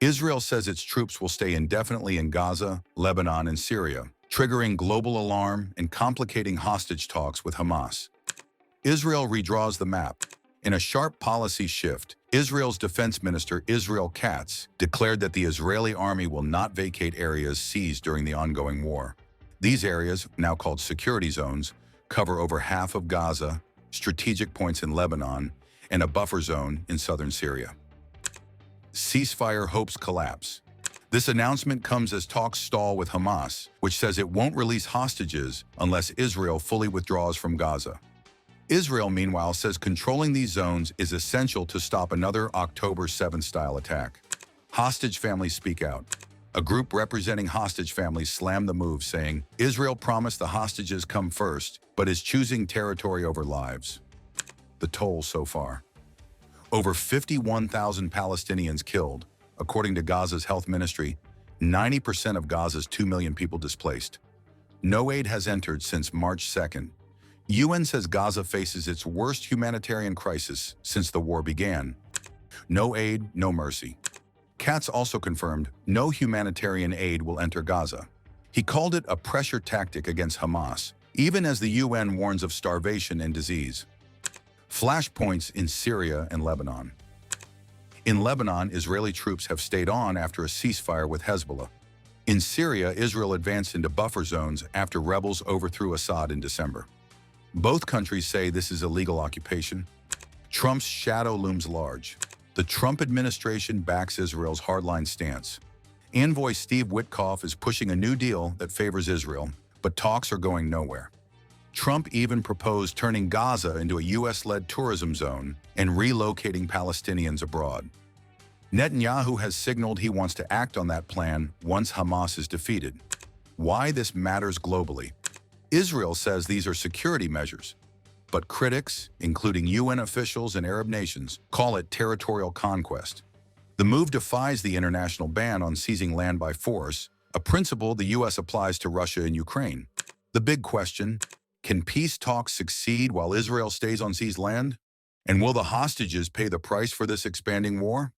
Israel says its troops will stay indefinitely in Gaza, Lebanon, and Syria, triggering global alarm and complicating hostage talks with Hamas. Israel redraws the map. In a sharp policy shift, Israel's Defense Minister Israel Katz declared that the Israeli army will not vacate areas seized during the ongoing war. These areas, now called security zones, cover over half of Gaza, strategic points in Lebanon, and a buffer zone in southern Syria. Ceasefire hopes collapse. This announcement comes as talks stall with Hamas, which says it won't release hostages unless Israel fully withdraws from Gaza. Israel, meanwhile, says controlling these zones is essential to stop another October 7-style attack. Hostage families speak out. A group representing hostage families slammed the move, saying, Israel promised the hostages come first, but is choosing territory over lives. The toll so far. Over 51,000 Palestinians killed, according to Gaza's health ministry, 90% of Gaza's 2 million people displaced. No aid has entered since March 2nd. UN says Gaza faces its worst humanitarian crisis since the war began. No aid, no mercy. Katz also confirmed no humanitarian aid will enter Gaza. He called it a pressure tactic against Hamas, even as the UN warns of starvation and disease. Flashpoints in Syria and Lebanon. In Lebanon, Israeli troops have stayed on after a ceasefire with Hezbollah. In Syria, Israel advanced into buffer zones after rebels overthrew Assad in December. Both countries say this is a legal occupation. Trump's shadow looms large. The Trump administration backs Israel's hardline stance. Envoy Steve Witkoff is pushing a new deal that favors Israel, but talks are going nowhere. Trump even proposed turning Gaza into a U.S.-led tourism zone and relocating Palestinians abroad. Netanyahu has signaled he wants to act on that plan once Hamas is defeated. Why this matters globally? Israel says these are security measures, but critics, including UN officials and Arab nations, call it territorial conquest. The move defies the international ban on seizing land by force, a principle the U.S. applies to Russia and Ukraine. The big question: can peace talks succeed while Israel stays on seized land? And will the hostages pay the price for this expanding war?